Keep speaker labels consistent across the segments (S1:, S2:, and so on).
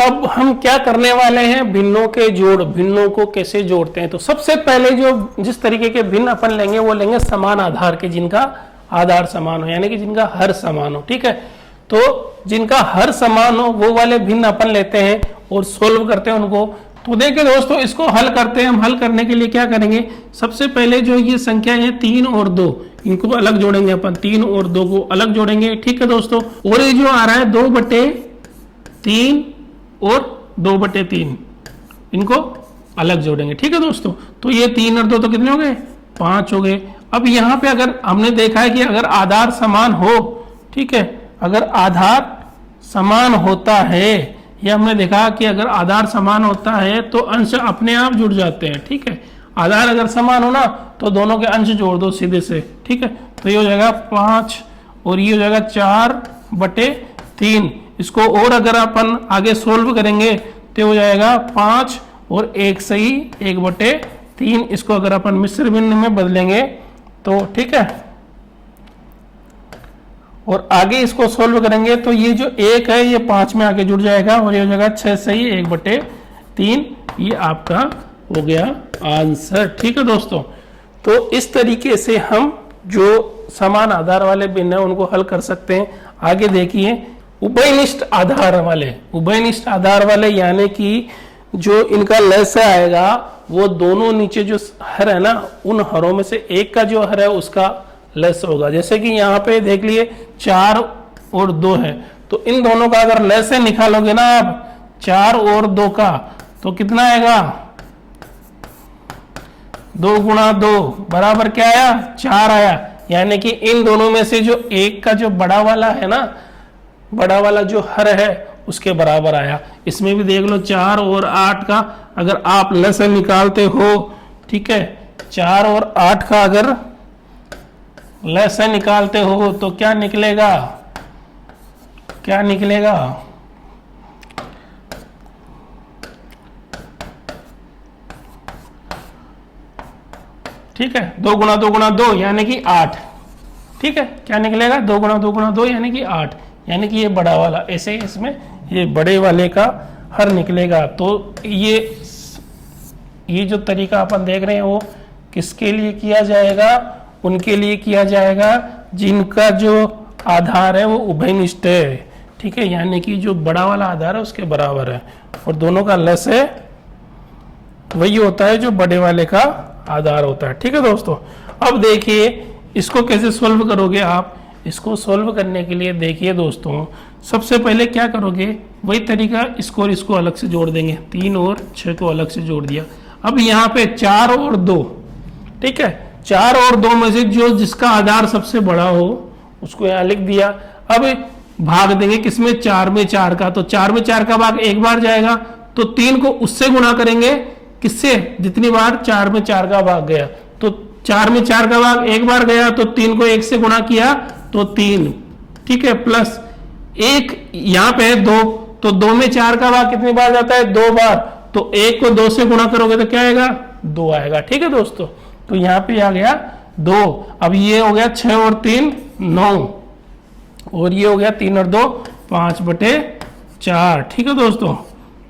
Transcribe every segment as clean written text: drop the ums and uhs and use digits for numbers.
S1: अब हम क्या करने वाले हैं, भिन्नों के जोड़, भिन्नों को कैसे जोड़ते हैं। तो सबसे पहले जो जिस तरीके के भिन्न अपन लेंगे वो लेंगे समान आधार के, जिनका आधार समान हो, यानी कि जिनका हर समान हो। ठीक है, तो जिनका हर समान हो वो वाले भिन्न अपन लेते हैं और सोल्व करते हैं उनको। तो देखिए दोस्तों, इसको हल करते हैं। हम हल करने के लिए क्या करेंगे, सबसे पहले जो ये संख्या है 3 और 2, इनको अलग जोड़ेंगे अपन, 3 और 2 को अलग जोड़ेंगे। ठीक है दोस्तों, और ये जो आ रहा है 2/3 और 2/3, इनको अलग जोड़ेंगे। ठीक है दोस्तों, तो ये 3 और 2 तो कितने हो गए, 5 हो गए। अब यहाँ पे अगर हमने देखा है कि अगर आधार समान हो, ठीक है, अगर आधार समान होता है, ये हमने देखा कि अगर आधार समान होता है तो अंश अपने आप जुड़ जाते हैं। ठीक है, आधार अगर समान हो ना तो दोनों के अंश जोड़ दो सीधे से। ठीक है, तो ये हो जाएगा 5 और ये हो जाएगा 4/3। इसको और अगर अपन आगे सोल्व करेंगे तो हो जाएगा 5 और 1 सही 1/3। इसको अगर अपन मिश्र भिन्न में बदलेंगे तो ठीक है, और आगे इसको सोल्व करेंगे तो ये जो 1 है ये 5 में आगे जुड़ जाएगा और ये हो जाएगा 6 सही 1/3। ये आपका हो गया आंसर। ठीक है दोस्तों, तो इस तरीके से हम जो समान आधार वाले भिन्न है उनको हल कर सकते हैं। आगे देखिए, उभयनिष्ठ आधार वाले, उभयनिष्ठ आधार वाले यानी कि जो इनका लस आएगा वो दोनों नीचे जो हर है ना, उन हरों में से एक का जो हर है उसका लस होगा। जैसे कि यहाँ पे देख लिए 4 और 2 है, तो इन दोनों का अगर लस निकालोगे ना आप 4 और 2 का, तो कितना आएगा, 2 गुणा 2 बराबर क्या आया, 4 आया। यानी कि इन दोनों में से जो एक का जो बड़ा वाला है ना, बड़ा वाला जो हर है उसके बराबर आया। इसमें भी देख लो 4 और 8 का अगर आप लस निकालते हो, ठीक है, 4 और 8 का अगर लस निकालते हो तो क्या निकलेगा, क्या निकलेगा, ठीक है, 2 गुणा 2 गुणा 2 यानी कि 8। ठीक है, क्या निकलेगा, 2 गुणा 2 गुणा 2 यानी कि 8, यानी कि ये बड़ा वाला, ऐसे इसमें ये बड़े वाले का हर निकलेगा। तो ये जो तरीका अपन देख रहे हैं वो किसके लिए किया जाएगा, उनके लिए किया जाएगा जिनका जो आधार है वो उभयनिष्ठ है। ठीक है, यानी कि जो बड़ा वाला आधार है उसके बराबर है और दोनों का लस है वही होता है जो बड़े वाले का आधार होता है। ठीक है दोस्तों, अब देखिए इसको कैसे सोल्व करोगे आप। इसको सोल्व करने के लिए देखिए दोस्तों, सबसे पहले क्या करोगे, वही तरीका, इसको और इसको अलग से जोड़ देंगे, 3 और 6 को अलग से जोड़ दिया। अब यहाँ पे 4 और 2, ठीक है, 4 और 2 में से जो जिसका आधार सबसे बड़ा हो उसको यहाँ लिख दिया। अब भाग देंगे किसमें, 4 में 4 का, तो 4 में 4 का भाग एक बार जाएगा, तो 3 को उससे गुणा करेंगे, किससे, जितनी बार 4 में 4 का भाग गया। तो 4 में 4 का भाग एक बार गया तो 3 को 1 से गुणा किया तो 3, ठीक है, प्लस 1 यहाँ पे है 2, तो 2 में 4 का भाग कितनी बार जाता है, 2 बार, तो 1 को 2 से गुणा करोगे तो क्या आएगा, 2 आएगा। ठीक है दोस्तों, तो यहाँ पे आ गया 2। अब ये हो गया 6 और 3 9, और ये हो गया 3 और 2 5/4। ठीक है दोस्तों,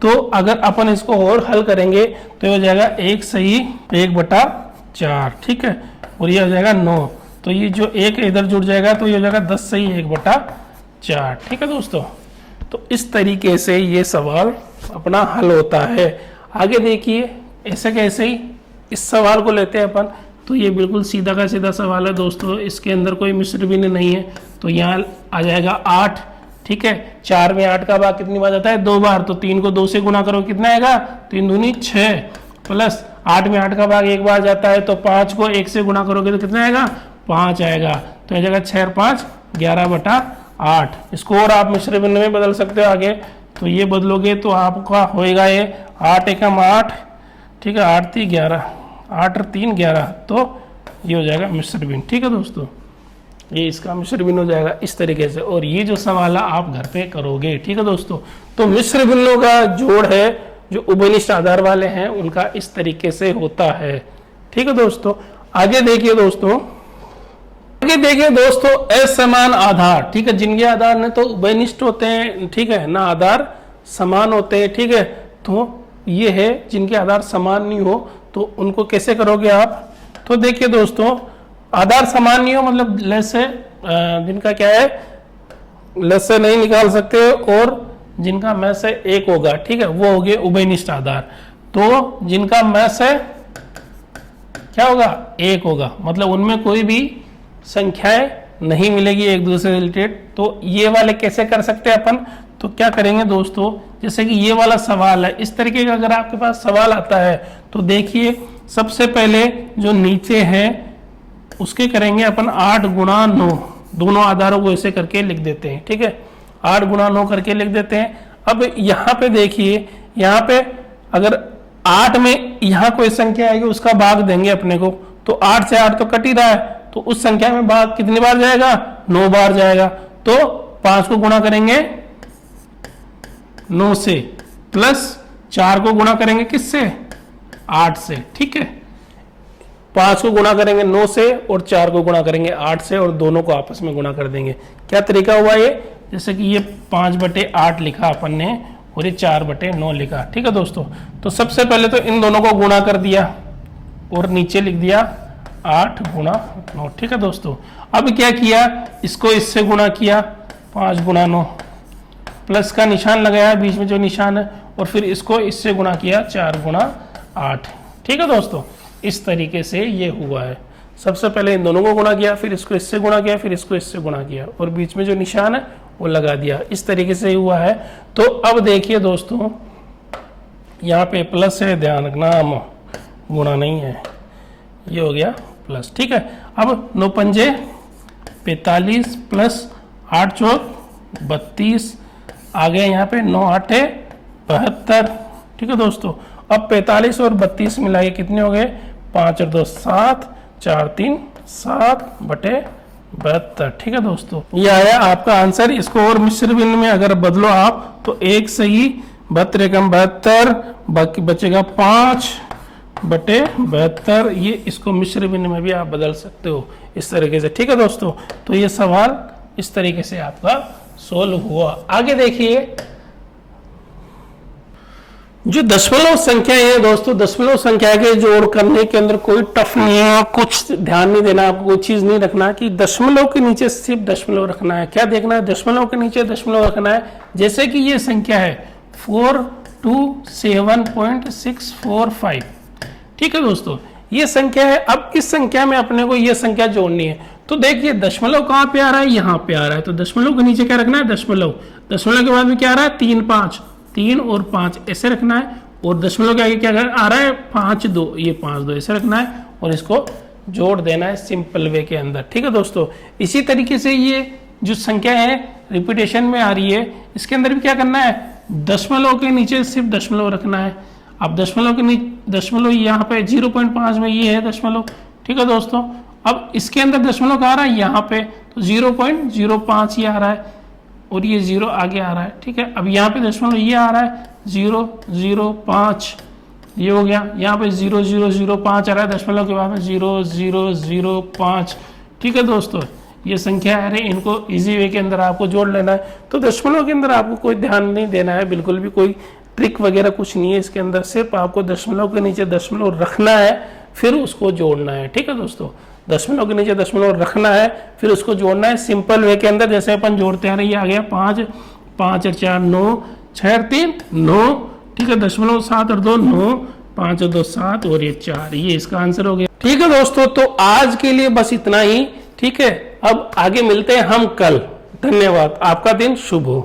S1: तो अगर अपन इसको और हल करेंगे तो ये हो जाएगा 1 सही 1/4। ठीक है, और ये हो जाएगा 9, तो ये जो 1 इधर जुड़ जाएगा तो ये हो जाएगा 10 सही 1/4। ठीक है दोस्तों, तो इस तरीके से ये सवाल अपना हल होता है। आगे देखिए, ऐसे कैसे ही इस सवाल को लेते हैं अपन, तो ये बिल्कुल सीधा का सीधा सवाल है दोस्तों, इसके अंदर कोई मिश्र भिन्न नहीं है। तो यहाँ आ जाएगा 8, ठीक है, 4 में 8 का भाग कितनी बार जाता है, 2 बार, तो 3 को 2 से गुणा करो कितना आएगा, 3 दूनी 6, प्लस 8 में 8 का भाग एक बार जाता है तो 5 को 1 से गुणा करोगे तो कितना आएगा, 5 आएगा। तो आ जाएगा 6 और 5 11/8। इसको और आप मिश्र भिन्न में बदल सकते हो आगे, तो ये बदलोगे तो आपका होएगा ये 8 एकम 8, ठीक है, 8 3 11, 8 और 3 11, तो ये हो जाएगा मिश्र भिन्न। ठीक है दोस्तों, ये इसका मिश्र भिन्न हो जाएगा इस तरीके से, और ये जो सवाल आप घर पे करोगे। ठीक है दोस्तों, तो मिश्र भिन्नों का जोड़ है जो उभयनिष्ठ आधार वाले हैं उनका इस तरीके से होता है। ठीक है दोस्तों, आगे देखिए दोस्तों, असमान आधार, ठीक है, जिनके आधार न तो उभयनिष्ठ होते हैं, ठीक है, ना आधार समान होते हैं, ठीक है। तो ये है जिनके आधार समान नहीं हो, तो उनको कैसे करोगे आप? तो देखिए दोस्तों, आधार समान नहीं हो मतलब लस्य जिनका क्या है, लस्य नहीं निकाल सकते, और जिनका में से एक होगा, ठीक है, वो हो गए उभयनिष्ठ आधार। तो जिनका में से क्या होगा, एक होगा, मतलब उनमें कोई भी संख्याएं नहीं मिलेगी एक दूसरे से रिलेटेड। तो ये वाले कैसे कर सकते हैं अपन? तो क्या करेंगे दोस्तों, जैसे कि ये वाला सवाल है, इस तरीके का अगर आपके पास सवाल आता है तो देखिए, सबसे पहले जो नीचे है उसके करेंगे अपन 8 गुणा 9, दोनों आधारों को ऐसे करके लिख देते हैं, ठीक है, 8 गुणा 9 करके लिख देते हैं। अब यहाँ पे देखिए, यहाँ पे अगर 8 में यहाँ कोई संख्या आएगी उसका भाग देंगे अपने को, तो 8 से 8 तो कट ही रहा है, तो उस संख्या में भाग कितनी बार जाएगा? 9 बार जाएगा। तो 5 को गुणा करेंगे 9 से, प्लस 4 को गुणा करेंगे किससे? 8 से, ठीक है। 5 को गुणा करेंगे 9 से और 4 को गुणा करेंगे 8 से, और दोनों को आपस में गुणा कर देंगे। क्या तरीका हुआ ये? जैसे कि ये 5/8 लिखा अपन ने और ये 4/9 लिखा, ठीक है दोस्तों। तो सबसे पहले तो इन दोनों को गुणा कर दिया और नीचे लिख दिया 8 गुणा 9, ठीक है दोस्तों। अब क्या किया, इसको इससे गुणा किया 5 गुणा 9, प्लस का निशान लगाया बीच में जो निशान है, और फिर इसको इससे गुणा किया 4 गुणा 8, ठीक है दोस्तों। इस तरीके से ये हुआ है। सबसे पहले इन दोनों को गुणा किया, फिर इसको इससे गुणा किया, फिर इसको इससे गुणा किया, और बीच में जो निशान है वो लगा दिया। इस तरीके से हुआ है। तो अब देखिए दोस्तों, यहाँ पे प्लस है, ध्यान रखना, गुणा नहीं है, ये हो गया प्लस, ठीक है। अब 9 पंजे 45 प्लस 8 चौक 32, आ गया यहाँ पे 9 8 72, ठीक है दोस्तों। अब 45 और 32 मिला के कितने हो गए? 5 और 2 7, 4 3 7/72, ठीक है दोस्तों। ये आया आपका आंसर। इसको और मिश्र भिन्न में अगर बदलो आप तो 1 सही 72 कम 72, बाकी बचेगा 5/72। ये इसको मिश्र भिन्न में भी आप बदल सकते हो इस तरीके से, ठीक है दोस्तों। तो ये सवाल इस तरीके से आपका सोल्व हुआ। आगे देखिए, जो दशमलव संख्या है दोस्तों, दशमलव संख्या के जोड़ करने के अंदर कोई टफ नहीं है, कुछ ध्यान नहीं देना, आपको कोई चीज नहीं रखना कि दशमलव के नीचे सिर्फ दशमलव रखना है। क्या देखना है? दशमलव के नीचे दशमलव रखना है। जैसे कि ये संख्या है 427.645, ठीक है दोस्तों, ये संख्या है। अब इस संख्या में अपने को ये संख्या जोड़नी है। तो देखिए दशमलव कहाँ पे आ रहा है? यहाँ पे आ रहा है। तो दशमलव के नीचे क्या रखना है? दशमलव। दशमलव के बाद में क्या आ रहा है? 3 5, 3 और 5 ऐसे रखना है। और दशमलव के आगे क्या आ रहा है? 5 2, ये 5 2 ऐसे रखना है, और इसको जोड़ देना है सिंपल वे के अंदर, ठीक है दोस्तों। इसी तरीके से ये जो संख्या है रिपीटेशन में आ रही है, इसके अंदर भी क्या करना है? दशमलव के नीचे सिर्फ दशमलव रखना है। अब दशमलव के नीचे दशमलव यहाँ पे 0.5 में ये है दशमलव, ठीक है दोस्तों। अब इसके अंदर दशमलव का आ रहा है यहाँ पे, तो 0.05 ये आ रहा है, और ये 0 आगे आ रहा है, ठीक है। अब यहाँ पे दशमलव ये आ रहा है 0.05, ये हो गया। यहाँ पे 0.005 आ रहा है दशमलव के बाद में 0.005, ठीक है दोस्तों। ये संख्या है, इनको इजी वे के अंदर आपको जोड़ लेना है। तो दशमलव के अंदर आपको कोई ध्यान नहीं देना है, बिल्कुल भी कोई ट्रिक वगैरह कुछ नहीं है इसके अंदर। सिर्फ आपको दशमलव के नीचे दशमलव रखना है, फिर उसको जोड़ना है, ठीक है दोस्तों। दशमलव के नीचे दशमलव रखना है, फिर उसको जोड़ना है सिंपल वे के अंदर, जैसे अपन जोड़ते हैं। ये आ गया 5 5 और 4 9, 6 और 3 9, ठीक है। दशमलव 7 और 2 9, 5 और 2 7, और ये 4, ये इसका आंसर हो गया, ठीक है दोस्तों। तो आज के लिए बस इतना ही, ठीक है। अब आगे मिलते हैं हम कल। धन्यवाद, आपका दिन शुभ हो।